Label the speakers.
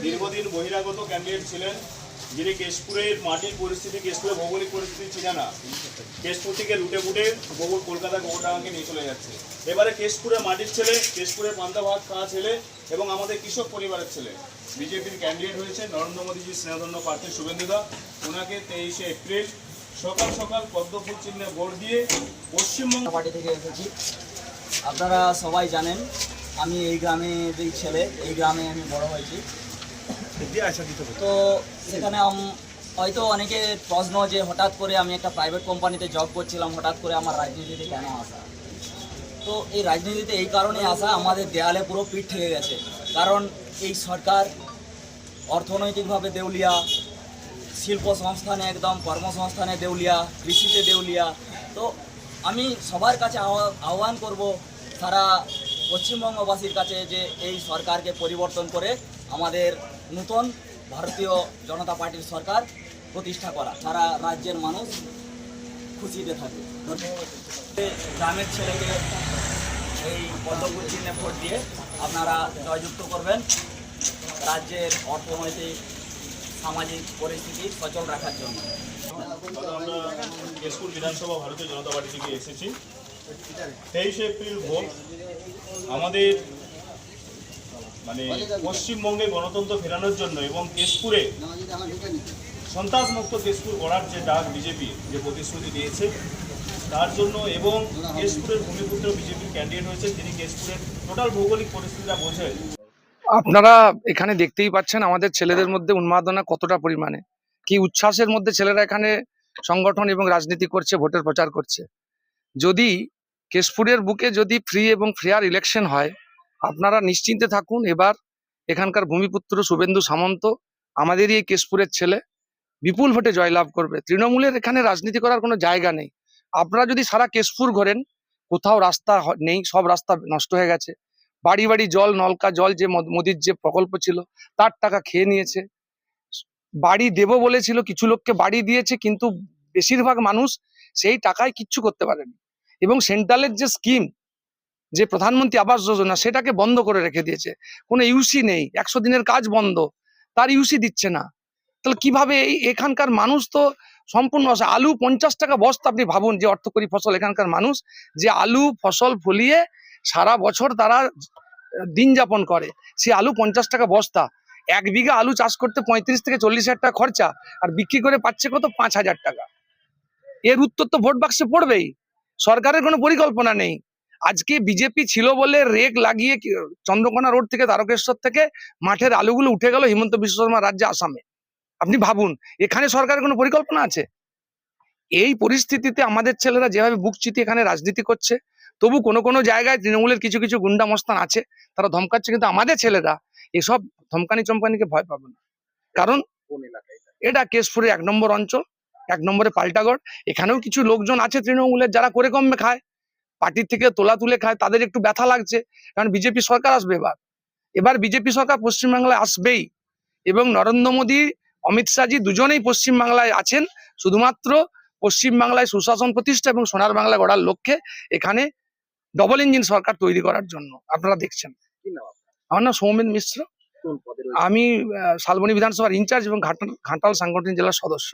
Speaker 1: দীর্ঘদিন বহিরাগত ক্যান্ডিডেট ছিলেন, যিনি কেশপুরের মাটির পরিস্থিতি, কেশপুরের ভৌগোলিক পরিস্থিতি ছিলেন না। কেশপুর থেকে লুটে ফুটে কলকাতা গোবরডাঙ্গাকে নিয়ে চলে যাচ্ছে। এবারে কেশপুরের মাটির ছেলে, কেশপুরের পান্তা ভাত খাওয়া ছেলে এবং আমাদের কৃষক পরিবারের ছেলে বিজেপির ক্যান্ডিডেট হয়েছে নরেন্দ্র মোদীজির স্নেহধন্য প্রার্থী শুভেন্দুদা। ওনাকে 23শে এপ্রিল সকাল সকাল পদ্মফুল চিহ্নে ভোট দিয়ে পশ্চিমবঙ্গ
Speaker 2: পার্টি থেকে এসেছি। আপনারা সবাই জানেন আমি এই গ্রামেরই ছেলে, এই গ্রামে আমি বড় হয়েছি। তো সেখানে হয়তো অনেকে প্রশ্ন যে হঠাৎ করে আমি একটা প্রাইভেট কোম্পানিতে জব করছিলাম, হঠাৎ করে আমার রাজনীতিতে কেন আসা। তো এই রাজনীতিতে এই কারণে আসা, আমাদের দেয়ালে পুরো পিঠ থেকে গেছে। কারণ এই সরকার অর্থনৈতিকভাবে দেউলিয়া, শিল্প সংস্থানে একদম, কর্মসংস্থানে দেউলিয়া, কৃষিতে দেউলিয়া। তো আমি সবার কাছে আহ্বান করব, সারা পশ্চিমবঙ্গবাসীর কাছে, যে এই সরকারকে পরিবর্তন করে আমাদের নতুন ভারতীয় জনতা পার্টির সরকার প্রতিষ্ঠা করা, সারা রাজ্যের মানুষ খুশিতে থাকবে। গ্রামের ছেলেকে এই পদ্মফুল চিহ্নে ভোট দিয়ে আপনারা জয়যুক্ত করবেন, রাজ্যের অর্থনৈতিক সামাজিক পরিস্থিতি সচল রাখার জন্য।
Speaker 1: আমরা কেশপুর বিধানসভা ভারতীয় জনতা পার্টি থেকে এসেছি। 23শে এপ্রিল ভোট আমাদের পশ্চিমবঙ্গে গণতন্ত্র ফেরানোর জন্য এবং কেশপুরে সন্ত্রাসমুক্ত কেশপুর গড়ার যে ডাক বিজেপি যে প্রতিশ্রুতি দিয়েছে তার জন্য, এবং কেশপুরের ভূমিপুত্র বিজেপির ক্যান্ডিডেট হয়েছে, তিনি কেশপুরের টোটাল ভৌগোলিক পরিস্থিতিটা বোঝেন।
Speaker 3: আপনারা এখানে দেখতেই পাচ্ছেন আমাদের ছেলেদের মধ্যে উন্মাদনা কতটা পরিমাণে, কি উচ্ছ্বাসের মধ্যে ছেলেরা এখানে সংগঠন এবং রাজনীতি করছে, ভোটের প্রচার করছে। যদি কেশপুরের বুকে যদি ফ্রি এবং ফেয়ার ইলেকশন হয়, আপনারা নিশ্চিন্তে থাকুন, এবার এখানকার ভূমিপুত্র শুভেন্দু সামন্ত, আমাদেরই এই কেশপুরের ছেলে, বিপুল ভোটে জয়লাভ করবে। তৃণমূলের এখানে রাজনীতি করার কোনো জায়গা নেই। আপনারা যদি সারা কেশপুর ঘোরেন, কোথাও রাস্তা নেই, সব রাস্তা নষ্ট হয়ে গেছে। বাড়ি বাড়ি জল, নলকা জল, যে মোদির যে প্রকল্প ছিল তার টাকা খেয়ে নিয়েছে। বাড়ি দেব বলেছিল, কিছু লোককে বাড়ি দিয়েছে, কিন্তু বেশিরভাগ মানুষ সেই টাকায় কিচ্ছু করতে পারেনি। এবং সেন্ট্রালের যে স্কিম, যে প্রধানমন্ত্রী আবাস যোজনা, সেটাকে বন্ধ করে রেখে দিয়েছে। কোনো ইউসি নেই, 100 দিনের কাজ বন্ধ, তার ইউসি দিচ্ছে না। তাহলে কিভাবে এখানকার মানুষ তো সম্পূর্ণ আলু 50 টাকা বস্তা। আপনি ভাবুন, যে অর্থকরী ফসল, এখানকার মানুষ যে আলু ফসল ফলিয়ে সারা বছর তারা দিন যাপন করে, সে আলু 50 টাকা বস্তা। 1 বিঘা আলু চাষ করতে 35 থেকে 40 হাজার টাকা খরচা, আর বিক্রি করে পাচ্ছে কত? 5,000 টাকা। এর উত্তর তো ভোট বাক্সে পড়বেই। সরকারের কোনো পরিকল্পনা নেই। আজকে বিজেপি ছিল বলে রেক লাগিয়ে চন্দ্রকোনা রোড থেকে, তারকেশ্বর থেকে মাঠের আলুগুলো উঠে গেল হিমন্ত বিশ্ব শর্মা রাজ্যে, আসামে। আপনি ভাবুন, এখানে সরকারের কোনো পরিকল্পনা আছে? এই পরিস্থিতিতে আমাদের ছেলেরা যেভাবে বুক চিতিয়ে এখানে রাজনীতি করছে, তবু কোনো কোনো জায়গায় তৃণমূলের কিছু কিছু গুন্ডা মস্তান আছে, তারা ধমকাচ্ছে, কিন্তু আমাদের ছেলেরা এসব ধমকানি চমকানিকে ভয় পাবে না। কারণ এটা কেশপুরের 1 নম্বর অঞ্চল, 1 নম্বরে পাল্টাগড়। এখানেও কিছু লোকজন আছে তৃণমূলের, যারা করে কমে খায়, পার্টির থেকে তোলা তুলে খায়, তাদের একটু ব্যথা লাগছে। কারণ বিজেপি সরকার আসবে, এবার বিজেপি সরকার পশ্চিমবাংলায় আসবেই, এবং নরেন্দ্র মোদী, অমিত শাহজি দুজনেই পশ্চিমবাংলায় আছেন শুধুমাত্র পশ্চিমবাংলায় সুশাসন প্রতিষ্ঠা এবং সোনার বাংলা গড়ার লক্ষ্যে, এখানে ডবল ইঞ্জিন সরকার তৈরি করার জন্য। আপনারা দেখছেন। আমার নাম সৌমেন মিশ্র, আমি শালবনী বিধানসভার ইনচার্জ এবং ঘাটাল সাংগঠনিক জেলার সদস্য।